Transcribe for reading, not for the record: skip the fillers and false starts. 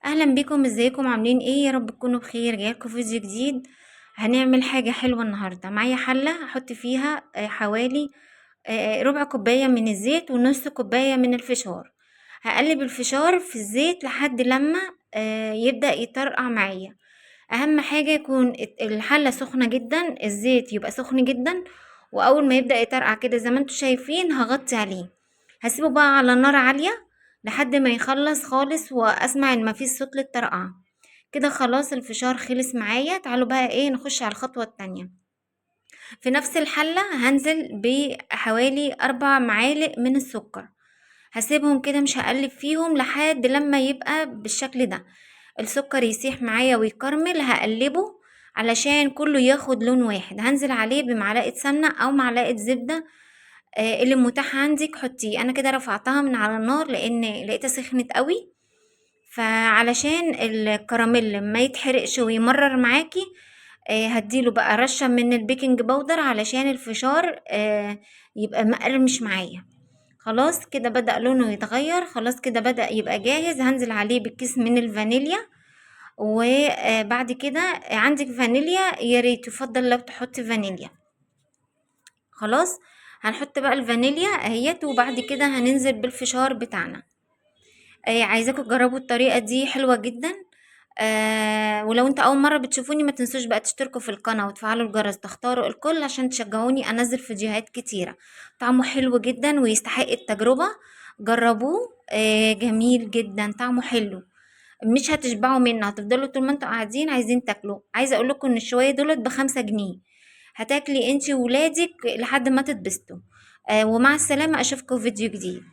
اهلا بيكم، ازيكم؟ عاملين ايه؟ يا رب تكونوا بخير. جايلكم فيديو جديد. هنعمل حاجة حلوة النهاردة. معايا حلة هحط فيها حوالي ربع كوباية من الزيت ونص كوباية من الفشار. هقلب الفشار في الزيت لحد لما يبدأ يطرقع معايا. اهم حاجة يكون الحلة سخنة جدا، الزيت يبقى سخن جدا. واول ما يبدأ يطرقع كده زي ما انتوا شايفين هغطي عليه. هسيبه بقى على نار عالية لحد ما يخلص خالص واسمع ان مفيش صوت للطرقعة. كده خلاص الفشار خلص معايا. تعالوا بقى ايه نخش على الخطوة التانية. في نفس الحلة هنزل بحوالي 4 معالق من السكر. هسيبهم كده مش هقلب فيهم لحد لما يبقى بالشكل ده السكر يسيح معايا ويكرمل. هقلبه علشان كله ياخد لون واحد. هنزل عليه بمعلقة سمنة او معلقة زبدة، اللي متاح عندك حطيه. انا كده رفعتها من على النار لان لقيتها سخنت قوي. فعلشان الكراميل ما يتحرقش ويمرر معاكي، هديله بقى رشة من البيكنج باودر علشان الفشار يبقى مقرمش معايا. خلاص كده بدأ لونه يتغير، خلاص كده بدأ يبقى جاهز. هنزل عليه بالكيس من الفانيليا. وبعد كده عندك فانيليا يا ريت يفضل لو تحطي فانيليا. خلاص هنحط بقى الفانيليا اهيت، وبعد كده هننزل بالفشار بتاعنا. عايزاكم تجربوا الطريقة دي، حلوة جدا. ولو انت اول مرة بتشوفوني ما تنسوش بقى تشتركوا في القناة وتفعلوا الجرس، تختاروا الكل عشان تشجعوني انزل فيديوهات كتيرة. طعمه حلو جدا ويستحق التجربة. جربوه. جميل جدا، طعمه حلو. مش هتشبعوا منه، هتفضلوا طول ما انتوا قاعدين عايزين تاكلوا. عايزه اقول لكم ان الشويه دولت ب5 جنيه. هتاكلي انتي وولادك لحد ما تتبسطوا. ومع السلامه، اشوفكم في فيديو جديد.